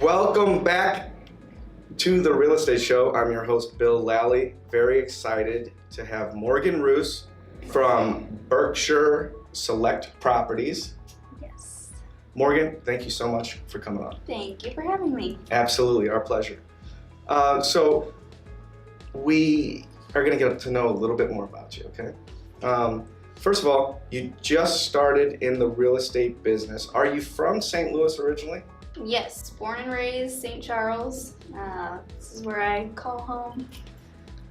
Welcome back to the Real Estate Show. I'm your host, Bill Lally. Very excited to have Morgan Roos from Berkshire Select Properties. Yes. Morgan, thank you so much for coming on. Thank you for having me. Absolutely, our pleasure. So we are going to get to know a little bit more about you, okay? First of all, you just started in the real estate business. Are you from St. Louis originally? Yes, born and raised St. Charles. This is where I call home.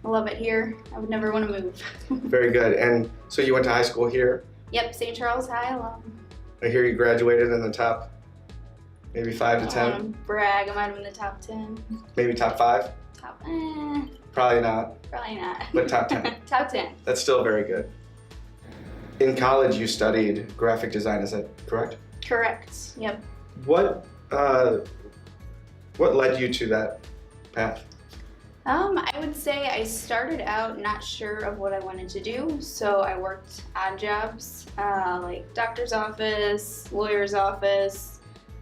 I love it here. I would never want to move. Very good. And so you went to high school here? Yep, St. Charles High alum. I hear you graduated in the top, maybe 5 to 10? I don't want to brag. I might have been in the top 10. Maybe top 5? Probably not. Probably not. But top 10. Top 10. That's still very good. In college, you studied graphic design, is that correct? Correct. Yep. What led you to that path? I would say I started out not sure of what I wanted to do, so I worked odd jobs, like doctor's office, lawyer's office,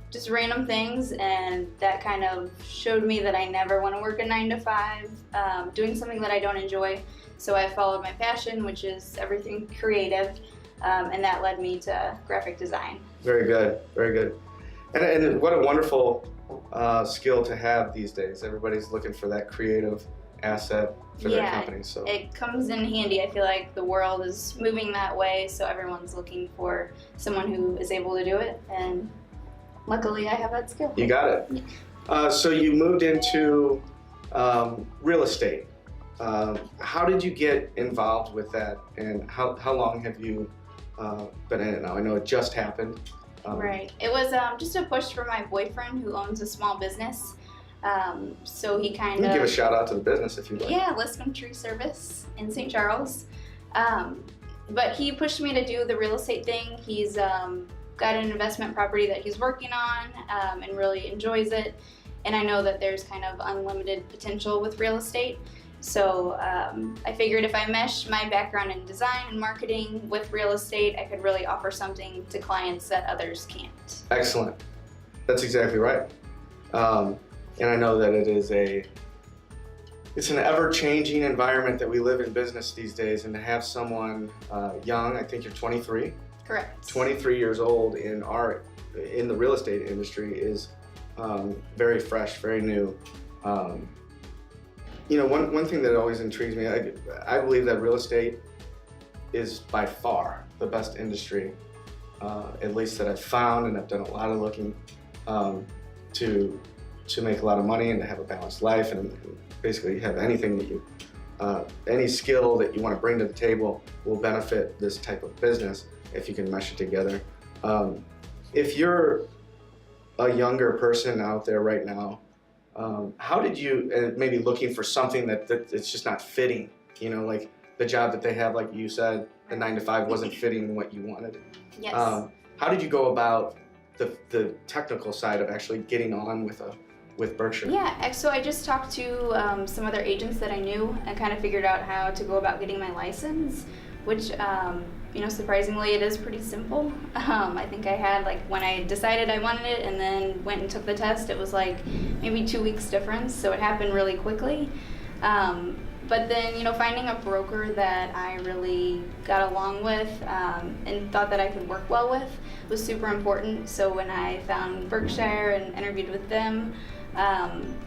just random things, and that kind of showed me that I never want to work a 9 to 5, doing something that I don't enjoy. So I followed my passion, which is everything creative, and that led me to graphic design. Very good, very good. And what a wonderful skill to have these days. Everybody's looking for that creative asset for their company. So it comes in handy. I feel like the world is moving that way, so everyone's looking for someone who is able to do it, and luckily I have that skill. You got it. Yeah. So you moved into real estate. How did you get involved with that, and how long have you been in it now? I know it just happened. Right. It was just a push from my boyfriend who owns a small business. So he kind of... Give a shout out to the business if you'd like. Yeah, Liscombe Tree Service in St. Charles. But he pushed me to do the real estate thing. He's got an investment property that he's working on and really enjoys it. And I know that there's kind of unlimited potential with real estate. So I figured if I meshed my background in design and marketing with real estate, I could really offer something to clients that others can't. Excellent. That's exactly right. And I know that it's an ever-changing environment that we live in business these days, and to have someone young, I think you're 23. Correct. 23 years old in the real estate industry is very fresh, very new. You know, one thing that always intrigues me, I believe that real estate is by far the best industry, at least that I've found, and I've done a lot of looking to make a lot of money and to have a balanced life, and basically have anything that you, any skill that you want to bring to the table will benefit this type of business if you can mesh it together. If you're a younger person out there right now, how did you, maybe looking for something that it's just not fitting, you know, like the job that they have, like you said, the 9 to 5 wasn't fitting what you wanted. Yes. How did you go about the technical side of actually getting on with Berkshire? Yeah, so I just talked to some other agents that I knew and kind of figured out how to go about getting my license, which, you know, surprisingly, it is pretty simple. I think I had, like, when I decided I wanted it and then went and took the test, it was like maybe 2 weeks difference, so it happened really quickly. But then, you know, finding a broker that I really got along with and thought that I could work well with was super important. So when I found Berkshire and interviewed with them,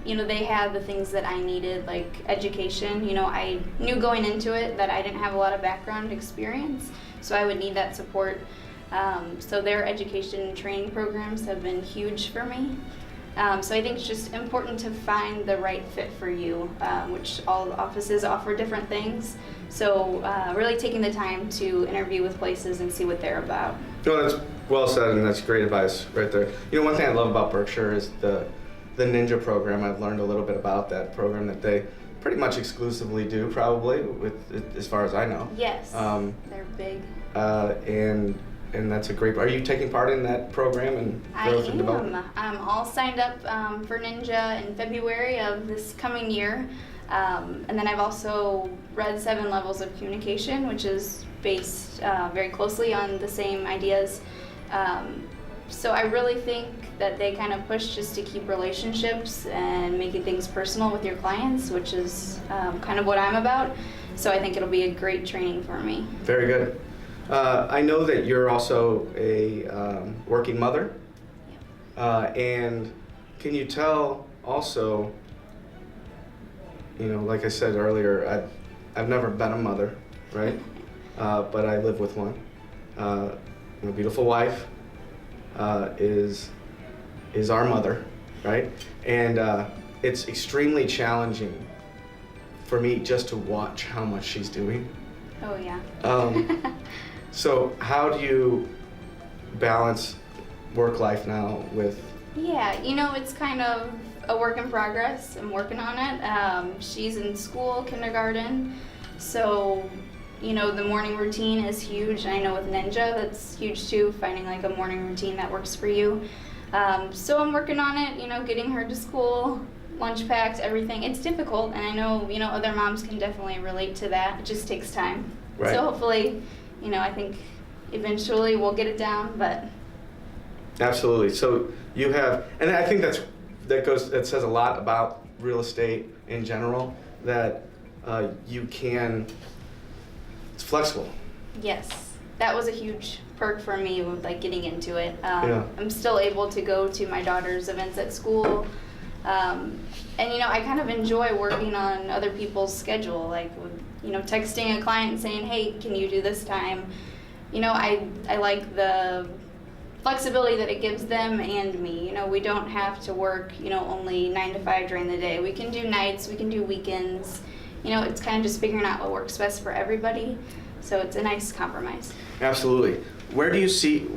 you know, they had the things that I needed, like education. You know, I knew going into it that I didn't have a lot of background experience, so I would need that support. So their education and training programs have been huge for me. So I think it's just important to find the right fit for you, which all offices offer different things. So really taking the time to interview with places and see what they're about. No, that's well said, and that's great advice right there. You know, one thing I love about Berkshire is the Ninja program. I've learned a little bit about that program that they pretty much exclusively do, probably, with as far as I know. Yes, they're big. And and that's a great. Are you taking part in that program and growth and development? I'm all signed up for Ninja in February of this coming year. And then I've also read 7 Levels of Communication, which is based very closely on the same ideas. So I really think that they kind of push just to keep relationships and making things personal with your clients, which is kind of what I'm about. So I think it'll be a great training for me. Very good. I know that you're also a working mother. And can you tell also, like I said earlier, I've never been a mother, right? But I live with one. My beautiful wife is our mother, right? And it's extremely challenging for me just to watch how much she's doing. Oh, yeah. So how do you balance work life now with? Yeah, it's kind of a work in progress. I'm working on it. She's in school, kindergarten, so the morning routine is huge. I know with Ninja that's huge too, finding like a morning routine that works for you. So I'm working on it, getting her to school, lunch packed, everything. It's difficult, and I know other moms can definitely relate to that. It just takes time. Right. So hopefully, I think eventually we'll get it down, but. Absolutely. So you have, and I think that says a lot about real estate in general, that it's flexible. Yes, that was a huge perk for me with getting into it. Yeah. I'm still able to go to my daughter's events at school, and I kind of enjoy working on other people's schedule, like with texting a client and saying, hey, can you do this time? I like the flexibility that it gives them and me. We don't have to work only 9 to 5 during the day. We can do nights, we can do weekends. It's kind of just figuring out what works best for everybody. So it's a nice compromise. Absolutely. Where do you see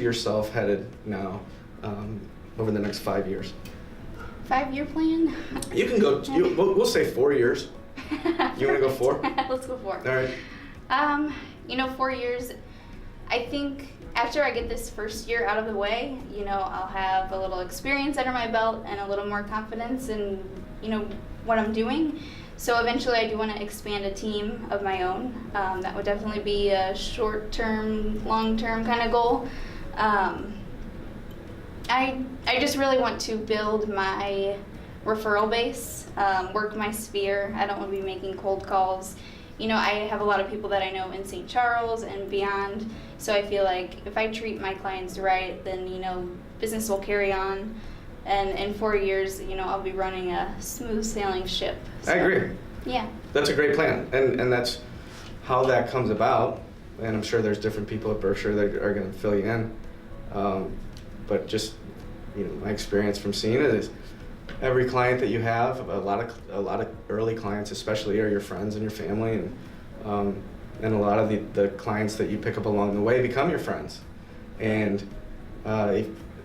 yourself headed now, over the next 5 years? 5-year plan? You can go. We'll say 4 years. You want to go 4? Let's go 4. All right. 4 years. I think after I get this first year out of the way, I'll have a little experience under my belt and a little more confidence in, what I'm doing. So eventually I do want to expand a team of my own. That would definitely be a short-term, long-term kind of goal. I just really want to build my referral base, work my sphere. I don't want to be making cold calls. I have a lot of people that I know in St. Charles and beyond, so I feel like if I treat my clients right, then, business will carry on. And in 4 years, I'll be running a smooth sailing ship. So, I agree. Yeah. That's a great plan, and that's how that comes about. And I'm sure there's different people at Berkshire that are going to fill you in. But just my experience from seeing it is every client that you have, a lot of early clients especially, are your friends and your family, and a lot of the clients that you pick up along the way become your friends. And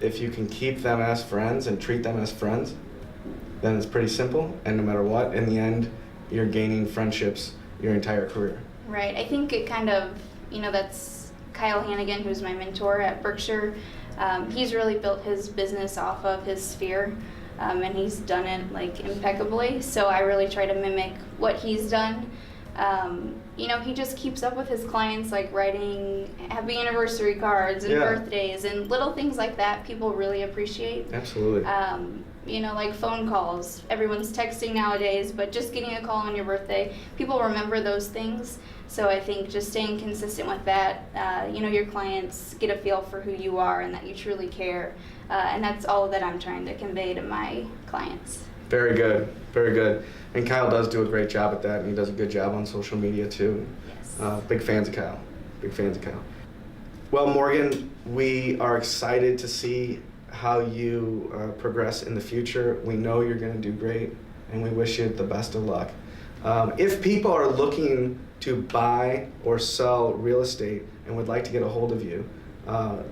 if you can keep them as friends and treat them as friends, then it's pretty simple. And no matter what, in the end, you're gaining friendships your entire career. Right. I think it kind of, that's Kyle Hannigan, who's my mentor at Berkshire. He's really built his business off of his sphere, and he's done it impeccably. So I really try to mimic what he's done. He just keeps up with his clients, writing happy anniversary cards and birthdays and little things like that. People really appreciate. Absolutely. Phone calls. Everyone's texting nowadays, but just getting a call on your birthday, people remember those things. So I think just staying consistent with that, your clients get a feel for who you are and that you truly care. And that's all that I'm trying to convey to my clients. Very good, very good. And Kyle does do a great job at that, and he does a good job on social media too. Yes. Big fans of Kyle. Big fans of Kyle. Well, Morgan, we are excited to see how you progress in the future. We know you're going to do great, and we wish you the best of luck. If people are looking to buy or sell real estate and would like to get a hold of you,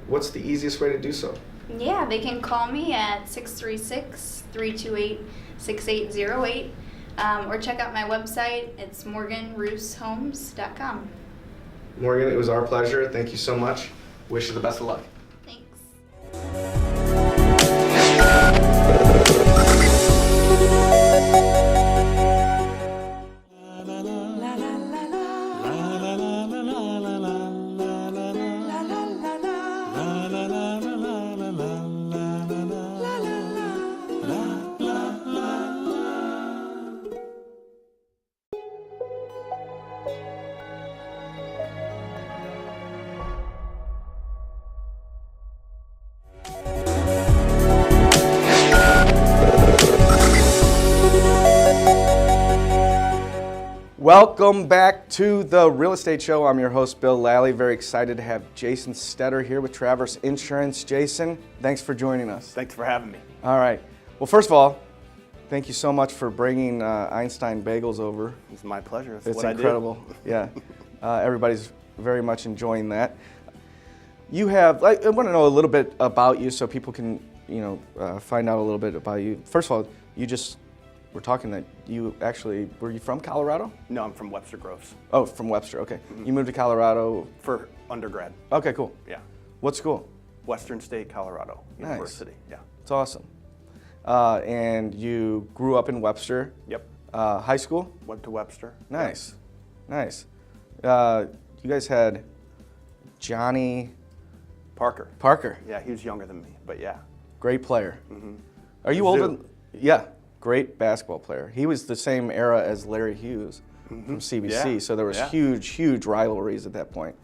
what's the easiest way to do so? Yeah, they can call me at 636-328-6808, or check out my website. It's morganrooshomes.com. Morgan, it was our pleasure. Thank you so much. Wish you the best of luck. Thanks. Welcome back to the Real Estate Show. I'm your host, Bill Lally. Very excited to have Jason Stetter here with Traverse Insurance. Jason, thanks for joining us. Thanks for having me. All right. Well, first of all, thank you so much for bringing Einstein Bagels over. It's my pleasure. That's It's what incredible. Yeah. Everybody's very much enjoying that. You have, I want to know a little bit about you so people can, find out a little bit about you. First of all, we're talking that you actually, were you from Colorado? do. No, I'm from Webster Groves Oh, from Webster, okay. You moved to Colorado. for undergrad. Okay, cool. Yeah. What school? Western State, Colorado Nice. University. Yeah. It's awesome. And you grew up in Webster. Yep. High school? Went to Webster. Nice, nice. You guys had Johnny Parker. Parker, Yeah, he was younger than me, but yeah. great player. Are you Mizzou. older? Yeah, great basketball player. He was the same era as Larry Hughes from CBC, Yeah, so there was yeah. huge rivalries at that point.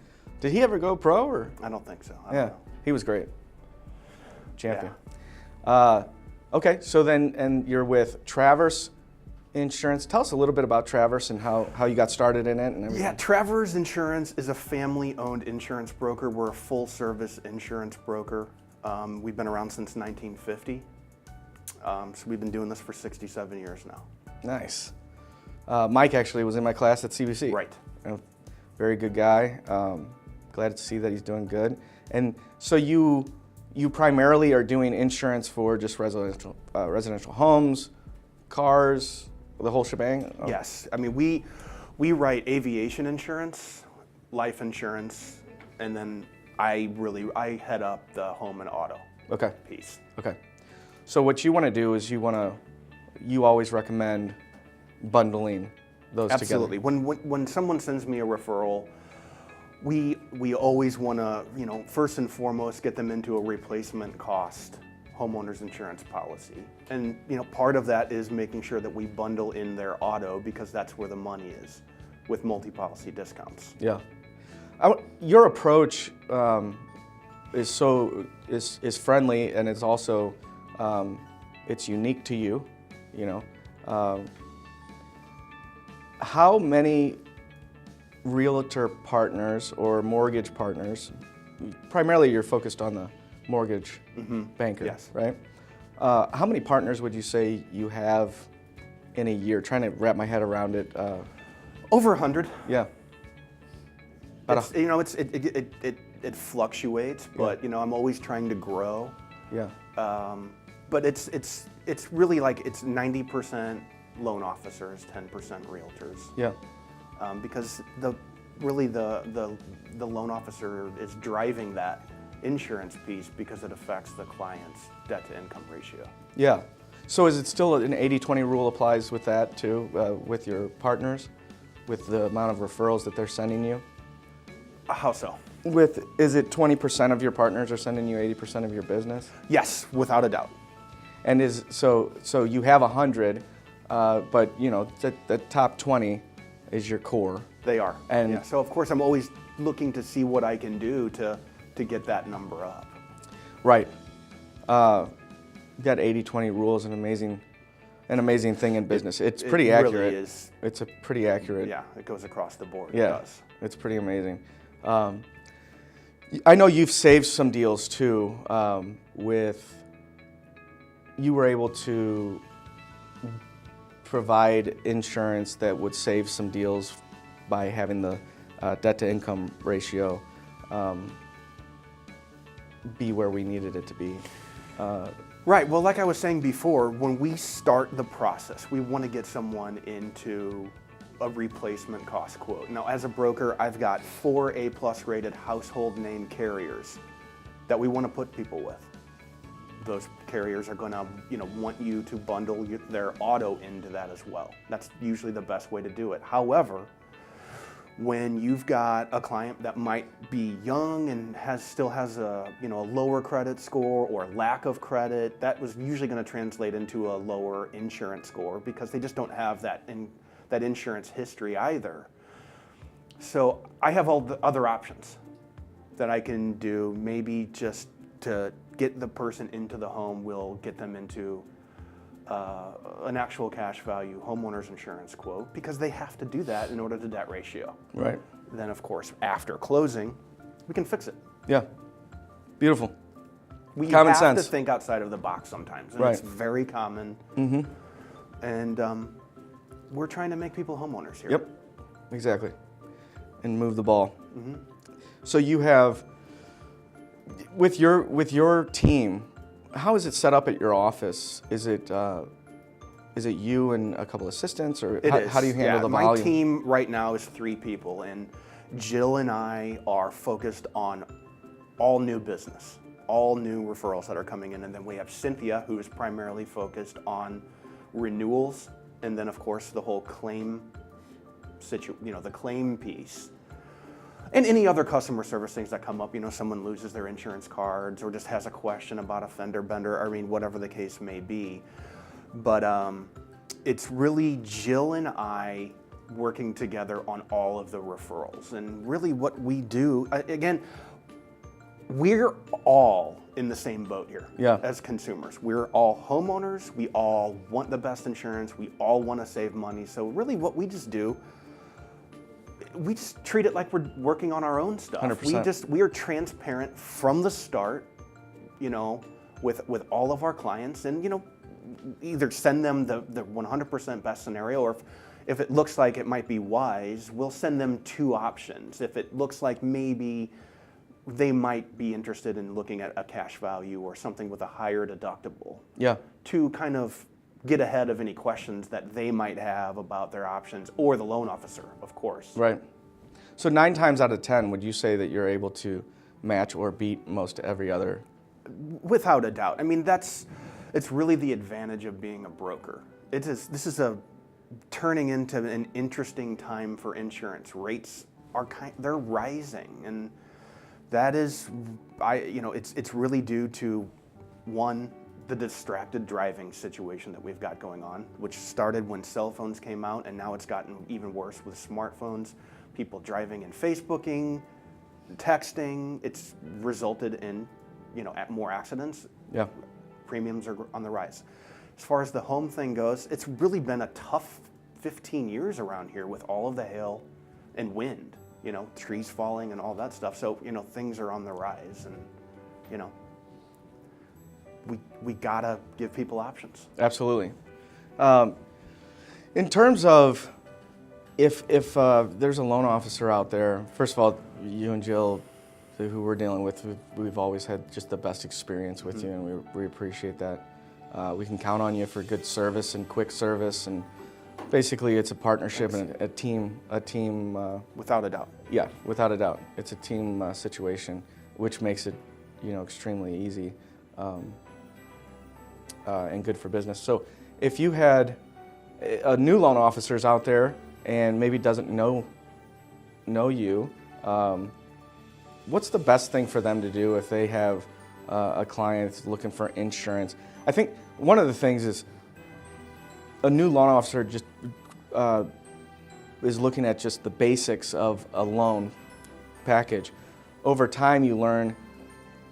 Did he ever go pro or? I don't think so. I don't Yeah, know. he was great. Champion. Okay, so then, and you're with Traverse Insurance. Tell us a little bit about Traverse and how you got started in it and everything. Yeah, Traverse Insurance is a family-owned insurance broker. We're a full-service insurance broker. We've been around since 1950. So we've been doing this for 67 years now. Nice. Mike actually was in my class at CBC. Right. Very good guy. Glad to see that he's doing good. And so you primarily are doing insurance for just residential homes, cars, the whole shebang? Oh. Yes, I mean we write aviation insurance, life insurance, and then I head up the home and auto Okay. piece. Okay. So what you want to do is you always recommend bundling those Absolutely. together. When someone sends me a referral, we always want to, first and foremost get them into a replacement cost homeowners insurance policy. And part of that is making sure that we bundle in their auto because that's where the money is with multi-policy discounts. Yeah. Your approach is friendly, and it's also it's unique to you. How many realtor partners or mortgage partners? Primarily, you're focused on the mortgage banker, Yes. right? How many partners would you say you have in a year? Trying to wrap my head around it. Over 100. Yeah. It fluctuates, but I'm always trying to grow. Yeah. But it's really like it's 90% loan officers, 10% realtors. Yeah. Because the loan officer is driving that insurance piece because it affects the client's debt to income ratio. Yeah. So is it still an 80-20 rule applies with that too, with your partners, with the amount of referrals that they're sending you? How so? Is it 20% of your partners are sending you 80% of your business? Yes, without a doubt. And so you have 100, but the top 20 is your core. They are. And- yeah, so of course I'm always looking to see what I can do to get that number up. Right. That 80-20 rule is an amazing thing in business. It's pretty it accurate. Really is. It's a pretty accurate. Yeah, it goes across the board. Yeah, It does. it's pretty amazing. I know you've saved some deals too. You were able to provide insurance that would save some deals by having the debt to income ratio be where we needed it to be. Right, well, like I was saying before, when we start the process, we want to get someone into a replacement cost quote. Now, as a broker, I've got 4 A+ rated household name carriers that we want to put people with. Those carriers are going to, want you to bundle their auto into that as well. That's usually the best way to do it. However, when you've got a client that might be young and still has a lower credit score or lack of credit, that was usually going to translate into a lower insurance score because they just don't have that insurance history either. So I have all the other options that I can do. Maybe just to get the person into the home, we'll get them into an actual cash value homeowner's insurance quote because they have to do that in order to debt ratio. Right. Then, of course, after closing, we can fix it. Yeah. Beautiful. We Common have sense. to think outside of the box sometimes, and Right. it's very common. Mm-hmm. And we're trying to make people homeowners here. Yep. Exactly. And move the ball. Mm-hmm. So you have, with your team, how is it set up at your office? Is it you and a couple assistants, or how do you handle the volume? My team right now is 3 people, and Jill and I are focused on all new business, all new referrals that are coming in, and then we have Cynthia, who is primarily focused on renewals, and then of course the whole claim the claim piece. And any other customer service things that come up, someone loses their insurance cards or just has a question about a fender bender, whatever the case may be. But it's really Jill and I working together on all of the referrals. And really what we do, again, we're all in the same boat here as consumers. We're all homeowners. We all want the best insurance. We all want to save money. So really what we just do, we just treat it like we're working on our own stuff. 100%. We are transparent from the start, with all of our clients, and either send them the 100% best scenario, or if it looks like it might be wise, we'll send them 2 options. If it looks like maybe they might be interested in looking at a cash value or something with a higher deductible. Yeah. To kind of get ahead of any questions that they might have about their options, or the loan officer, of course. Right. So 9 times out of 10, would you say that you're able to match or beat most every other? Without a doubt. It's really the advantage of being a broker. This is turning into an interesting time for insurance. Rates they're rising, and that is, it's really due to, one, the distracted driving situation that we've got going on, which started when cell phones came out, and now it's gotten even worse with smartphones, people driving and Facebooking, texting. It's resulted in, more accidents. Yeah. Premiums are on the rise. As far as the home thing goes, it's really been a tough 15 years around here with all of the hail and wind, trees falling and all that stuff. So, things are on the rise, and, we gotta give people options. Absolutely. In terms of if there's a loan officer out there, first of all, you and Jill, who we're dealing with, we've always had just the best experience with you, and we appreciate that. We can count on you for good service and quick service, and basically it's a partnership and a team. Without a doubt. Yeah, without a doubt. It's a team situation, which makes it, extremely easy. And good for business. So if you had a new loan officers out there and maybe doesn't know you, what's the best thing for them to do if they have a client that's looking for insurance? I think one of the things is a new loan officer just is looking at just the basics of a loan package. Over time, you learn,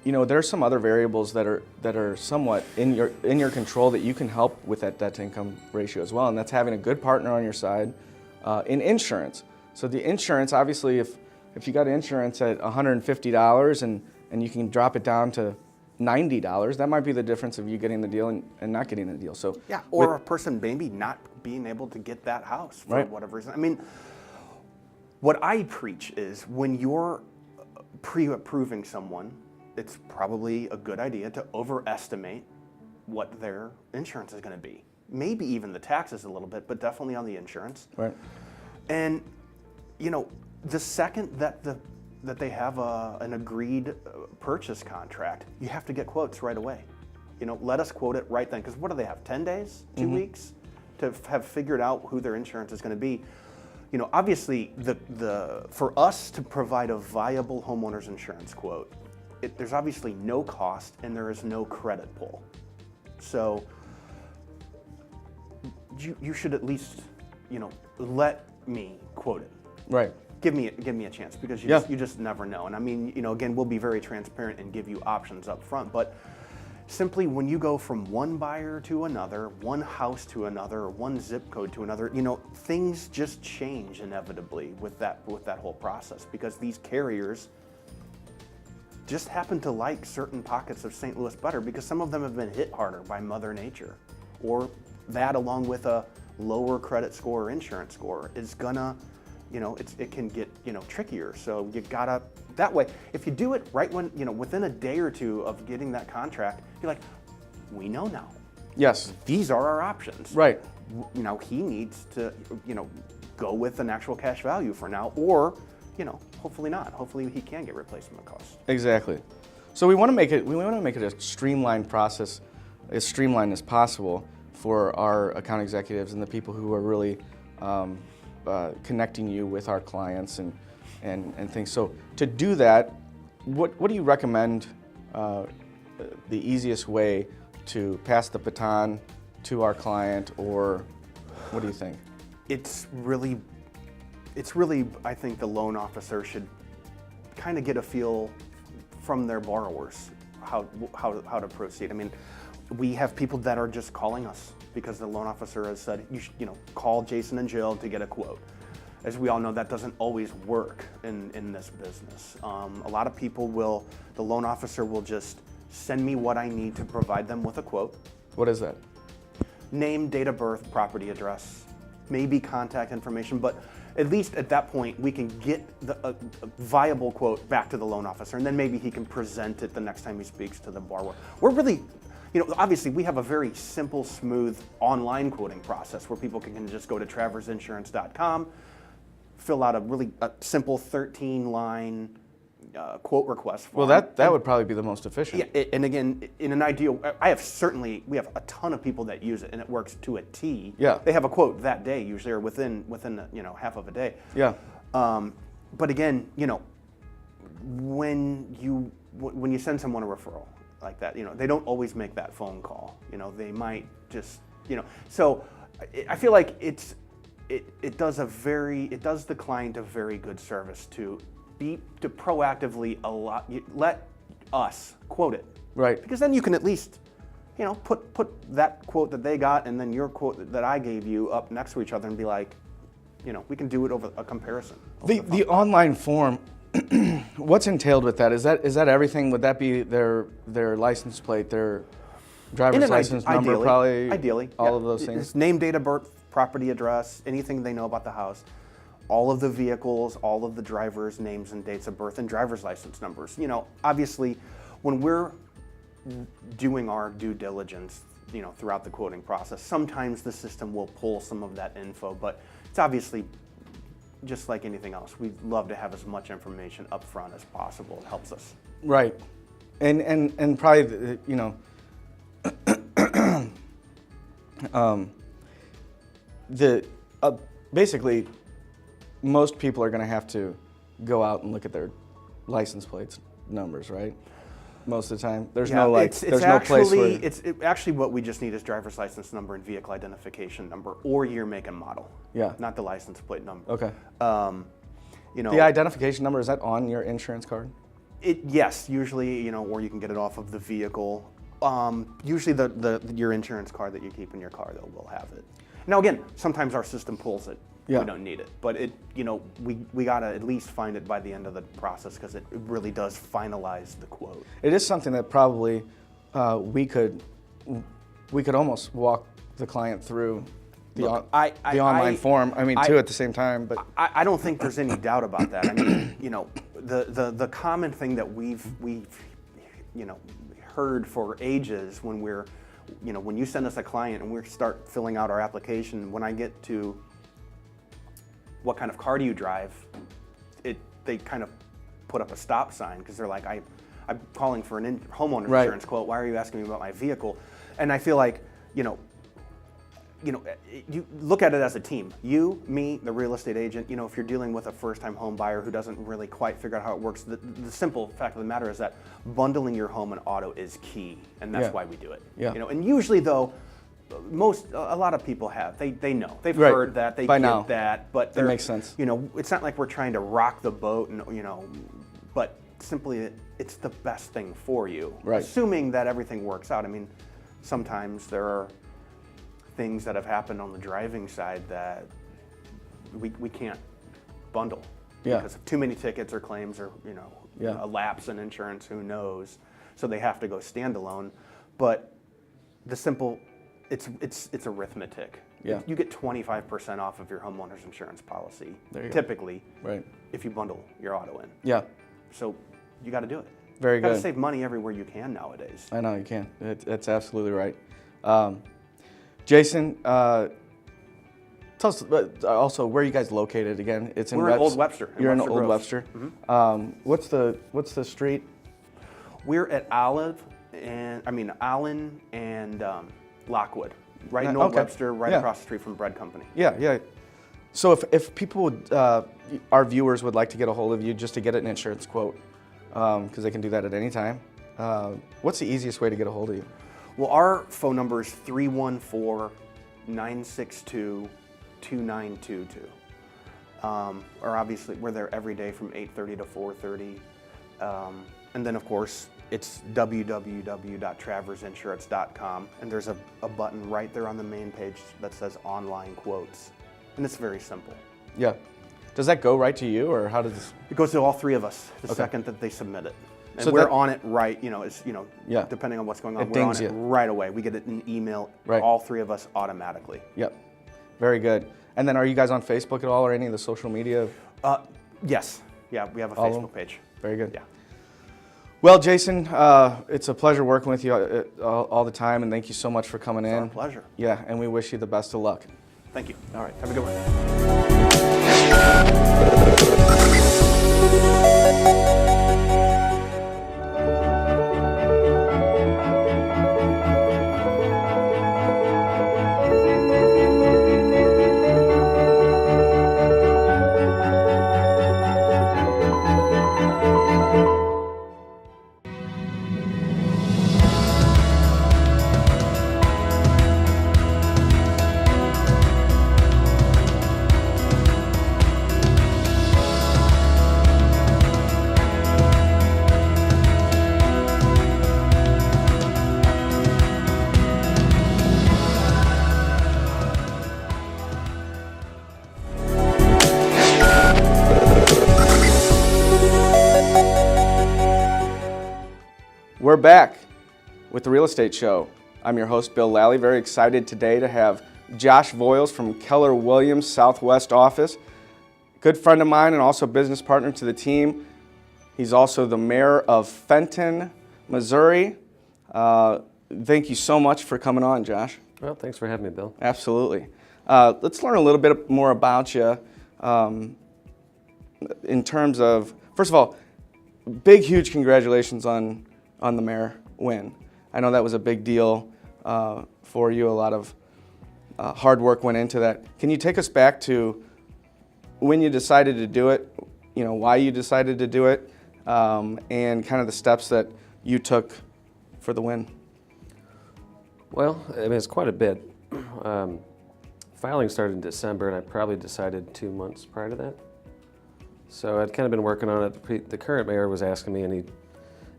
there are some other variables that are somewhat in your control that you can help with that debt to income ratio as well, and that's having a good partner on your side in insurance. So the insurance, obviously, if you got insurance at $150 and you can drop it down to $90, that might be the difference of you getting the deal and not getting the deal. So yeah, or a person maybe not being able to get that house for whatever reason. What I preach is when you're pre-approving someone, it's probably a good idea to overestimate what their insurance is going to be. Maybe even the taxes a little bit, but definitely on the insurance. Right. And, the second that they have an agreed purchase contract, you have to get quotes right away. Let us quote it right then, because what do they have, 10 days, 2 weeks to have figured out who their insurance is going to be? Obviously, for us to provide a viable homeowner's insurance quote, there's obviously no cost and there is no credit pull. So you should at least, let me quote it. Right. Give me a chance, because Yeah. you just never know. And I mean, again, we'll be very transparent and give you options up front, but simply when you go from one buyer to another, one house to another, or one zip code to another, things just change inevitably with that whole process, because these carriers just happen to like certain pockets of St. Louis better, because some of them have been hit harder by Mother Nature, or that along with a lower credit score or insurance score is gonna, it can get, trickier. So you gotta, that way, if you do it right when, within a day or two of getting that contract, you're like, we know now. Yes. These are our options. Right. He needs to, go with an actual cash value for now, or, hopefully not. Hopefully he can get replacement costs. Exactly. So we want to make it a streamlined process, as streamlined as possible for our account executives and the people who are really connecting you with our clients and things. So to do that, what do you recommend the easiest way to pass the baton to our client, or what do you think? It's really, I think the loan officer should kind of get a feel from their borrowers how to proceed. I mean, we have people that are just calling us because the loan officer has said, you should, call Jason and Jill to get a quote. As we all know, that doesn't always work in this business. A lot of people the loan officer will just send me what I need to provide them with a quote. What is that? Name, date of birth, property address, maybe contact information, but at least at that point we can get a viable quote back to the loan officer, and then maybe he can present it the next time he speaks to the borrower. We're really, obviously we have a very simple, smooth online quoting process where people can just go to traversinsurance.com, fill out a simple 13-line quote request form. Well, that would probably be the most efficient. Yeah, and again, in an ideal, we have a ton of people that use it, and it works to a T. Yeah. They have a quote that day, usually, or within half of a day. Yeah. But again, when you send someone a referral like that, they don't always make that phone call. They might just, So I feel like it does the client a very good service to proactively let us quote it. Right. Because then you can at least, put that quote that they got and then your quote that I gave you up next to each other and be like, we can do it over a comparison. The online form, what's entailed with that? Is that everything? Would that be their license plate, their driver's license number, ideally, all yeah. of those things? It's name, date of birth, property address, anything they know about the house, all of the vehicles, all of the drivers' names and dates of birth, and driver's license numbers. Obviously, when we're doing our due diligence, throughout the quoting process, sometimes the system will pull some of that info, but it's obviously just like anything else. We'd love to have as much information up front as possible. It helps us. Right. And probably, basically, most people are going to have to go out and look at their license plates numbers, right? Most of the time, there's no place where actually what we just need is driver's license number and vehicle identification number, or year, make, and model. Yeah. Not the license plate number. Okay. The identification number, is that on your insurance card? Yes, usually, or you can get it off of the vehicle. Usually your insurance card that you keep in your car, though, will have it. Now again, sometimes our system pulls it. Yeah. We don't need it, but we gotta at least find it by the end of the process, because it really does finalize the quote. It is something that probably we could almost walk the client through the online form. Too at the same time. But I don't think there's any doubt about that. I mean, the common thing that we've heard for ages when when you send us a client and we start filling out our application, when I get to what kind of car do you drive, they kind of put up a stop sign because they're like, I'm calling for an homeowner's Right. insurance quote. Why are you asking me about my vehicle? And I feel like, you look at it as a team. You, me, the real estate agent, if you're dealing with a first-time home buyer who doesn't really quite figure out how it works, the simple fact of the matter is that bundling your home and auto is key, and that's Yeah. why we do it. Yeah. And usually though, a lot of people have. They know. They've Right. heard that. They By get now. that. But That makes sense. It's not like we're trying to rock the boat, and but simply it's the best thing for you. Right. Assuming that everything works out. I mean, sometimes there are things that have happened on the driving side that we can't bundle Yeah. because of too many tickets or claims or Yeah. a lapse in insurance, who knows, so they have to go standalone. But the simple, it's arithmetic. Yeah. You get 25% off of your homeowner's insurance policy There you go. typically Right. if you bundle your auto in. Yeah. So you got to do it. Very You got to good. save money everywhere you can nowadays. I know you can. That's absolutely right. Jason, tell us also where you guys located again. It's in We're in Old Webster, in You're in Webster Old Groves. Webster. What's the street? We're at Allen and Lockwood, right in Yeah, Old okay. Webster, right Yeah. across the street from Bread Company. Yeah, yeah. So if people would, our viewers would like to get a hold of you just to get an insurance quote, because they can do that at any time, what's the easiest way to get a hold of you? Well, our phone number is 314-962-2922. Or obviously, we're there every day from 8:30 to 4:30. And then, of course, it's www.traversinsurance.com. And there's a button right there on the main page that says online quotes. And it's very simple. Yeah. Does that go right to you, or how does this? It goes to all three of us the Okay. second that they submit it. And So we're that- on it right, Yeah. depending on what's going on, It we're on dings it you. right away. We get it in email, Right. all three of us automatically. Yep. Very good. And then are you guys on Facebook at all, or any of the social media? Yes. Yeah, we have a All of them? Facebook page. Very good. Yeah. Well, Jason, it's a pleasure working with you all the time, and thank you so much for coming It's in. our pleasure. Yeah, and we wish you the best of luck. Thank you. All right. Have a good one. We're back with the Real Estate Show. I'm your host, Bill Lally. Very excited today to have Josh Voiles from Keller Williams Southwest office. Good friend of mine and also business partner to the team. He's also the mayor of Fenton, Missouri. Thank you so much for coming on, Josh. Well, thanks for having me, Bill. Absolutely. Let's learn a little bit more about you in terms of, first of all, big, huge congratulations on the mayor win. I know that was a big deal for you. A lot of hard work went into that. Can you take us back to when you decided to do it, why you decided to do it, and kind of the steps that you took for the win? Well, I mean, it's quite a bit. Filing started in December, and I probably decided 2 months prior to that. So I'd kind of been working on it. The current mayor was asking me, and he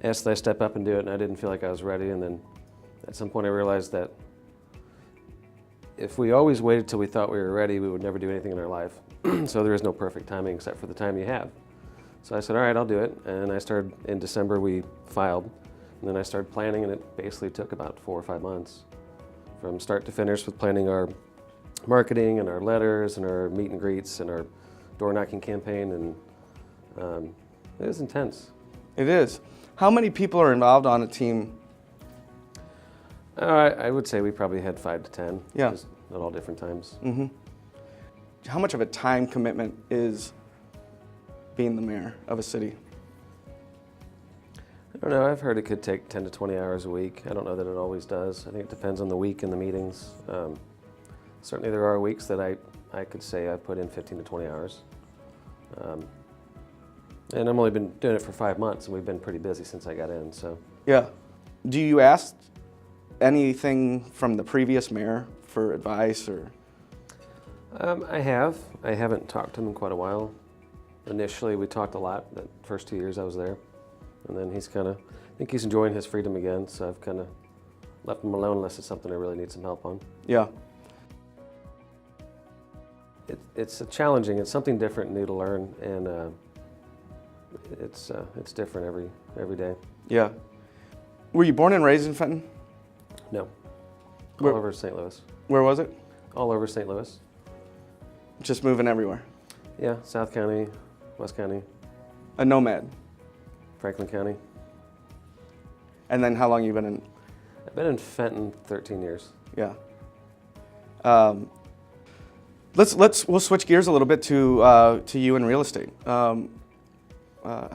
asked that I step up and do it, and I didn't feel like I was ready. And then at some point I realized that if we always waited till we thought we were ready, we would never do anything in our life. So there is no perfect timing except for the time you have. So I said, all right, I'll do it. And I started in December, we filed. And then I started planning, and it basically took about 4 or 5 months from start to finish with planning our marketing and our letters and our meet and greets and our door knocking campaign. And it was intense. It is. How many people are involved on a team? I would say we probably had 5 to 10. Yeah. Just at all different times. how much of a time commitment is being the mayor of a city? I don't know. I've heard it could take 10 to 20 hours a week. I don't know that it always does. I think it depends on the week and the meetings. Certainly there are weeks that I could say I put in 15 to 20 hours. And I've only been doing it for 5 months, and we've been pretty busy since I got in. So Yeah. Do you ask anything from the previous mayor for advice or? I have. I haven't talked to him in quite a while. Initially, we talked a lot the first 2 years I was there. And then he's kind of, I think he's enjoying his freedom again, so I've kind of left him alone unless it's something I really need some help on. Yeah. It's challenging. It's something different and new to learn, and it's different every day. Yeah. Were you born and raised in Fenton? No. Where- All over St. Louis. Where was it? All over St. Louis. Just moving everywhere. Yeah, South County, West County, A nomad. Franklin County. And then how long you been in? I've been in Fenton 13 years. Yeah. We'll switch gears a little bit to you in real estate. How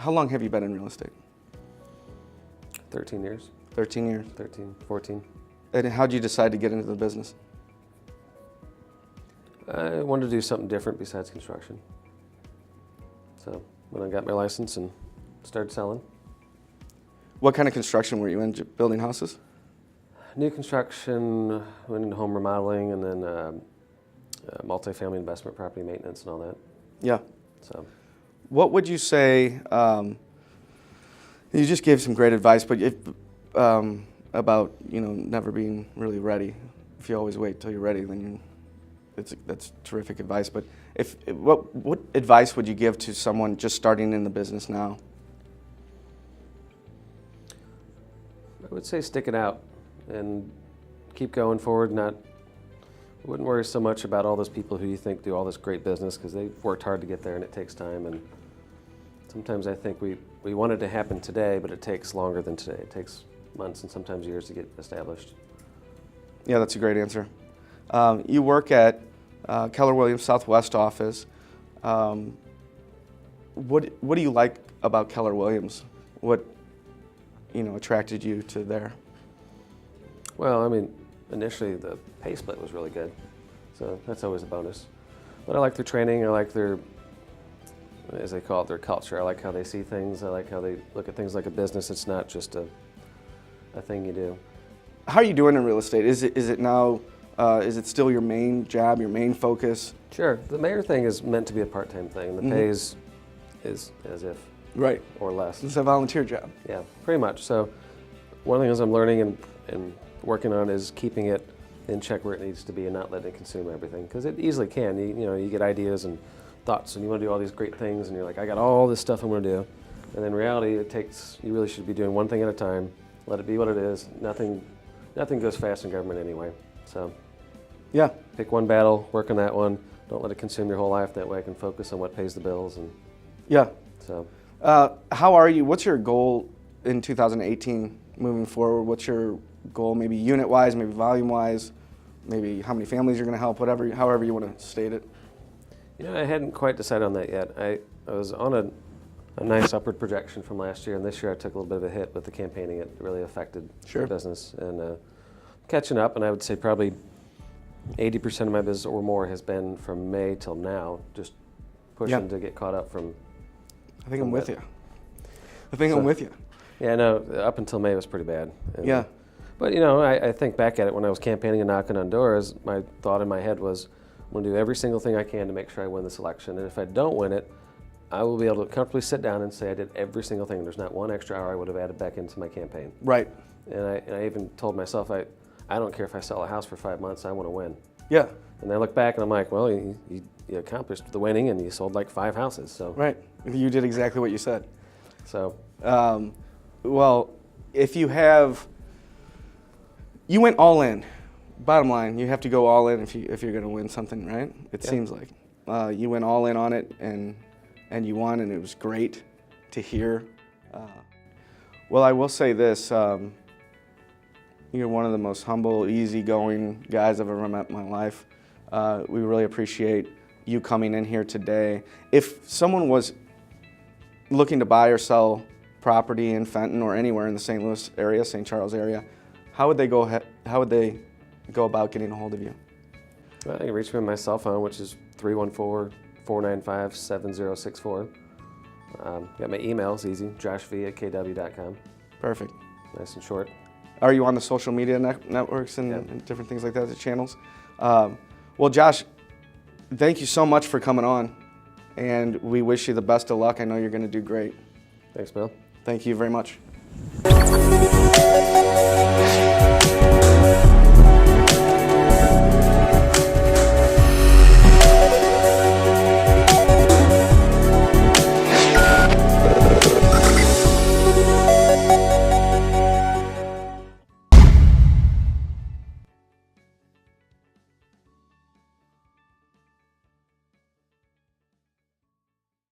long have you been in real estate? 13 years, 13 years. 13, 14. And how'd you decide to get into the business? I wanted to do something different besides construction. So when I got my license and started selling. What kind of construction were you in? Building houses? New construction, went into home remodeling, and then multifamily investment property maintenance and all that. Yeah. So What would you say? You just gave some great advice, but about never being really ready. If you always wait till you're ready, then that's terrific advice. But what advice would you give to someone just starting in the business now? I would say stick it out and keep going forward. Wouldn't worry so much about all those people who you think do all this great business, because they've worked hard to get there and it takes time. And sometimes I think we want it to happen today, but it takes longer than today. It takes months and sometimes years to get established. Yeah, that's a great answer. You work at Keller Williams Southwest office. What do you like about Keller Williams? What attracted you to there? Well, I mean, initially the pay split was really good, so that's always a bonus. But I like their training. I like their, as they call it, their culture. I like how they see things. I like how they look at things like a business. It's not just a thing you do. How are you doing in real estate? Is it now? Is it still your main job, your main focus? Sure. The mayor thing is meant to be a part-time thing. The pay is as if Right. or less. It's a volunteer job. Yeah, pretty much. So one of the things I'm learning and working on is keeping it in check where it needs to be and not letting it consume everything, because it easily can. You get ideas and thoughts and you want to do all these great things and you're like, I got all this stuff I'm going to do. And in reality, you really should be doing one thing at a time. Let it be what it is. Nothing goes fast in government anyway. So Yeah. pick one battle, work on that one. Don't let it consume your whole life. That way I can focus on what pays the bills. And Yeah. so How are you? What's your goal in 2018 moving forward? What's your goal, maybe unit-wise, maybe volume-wise, maybe how many families you're going to help, however you want to state it? I hadn't quite decided on that yet. I was on a nice upward projection from last year, and this year I took a little bit of a hit with the campaigning. It really affected Sure. the business. And catching up, and I would say probably 80% of my business or more has been from May till now, just pushing Yeah. to get caught up from. I think I'm with But- you. I'm with you. Yeah, no, up until May was pretty bad. And, Yeah. But I think back at it when I was campaigning and knocking on doors, my thought in my head was, I'm going to do every single thing I can to make sure I win this election. And if I don't win it, I will be able to comfortably sit down and say I did every single thing. There's not one extra hour I would have added back into my campaign. Right. And I even told myself, I don't care if I sell a house for 5 months, I want to win. Yeah. And I look back and I'm like, well, you accomplished the winning and you sold like 5 houses. So, Right. You did exactly what you said. so Well, if you went all in. Bottom line, you have to go all in if you're going to win something, right? It Yeah. seems like you went all in on it, and you won, and it was great to hear. Well, I will say this: you're one of the most humble, easygoing guys I've ever met in my life. We really appreciate you coming in here today. If someone was looking to buy or sell property in Fenton or anywhere in the St. Louis area, St. Charles area, how would they go about getting a hold of you? Well, you can reach me on my cell phone, which is 314-495-7064. Got my email, it's easy, joshv@kw.com. Perfect. Nice and short. Are you on the social media networks and different things like that, the channels? Well, Josh, thank you so much for coming on, and we wish you the best of luck. I know you're going to do great. Thanks, Bill. Thank you very much.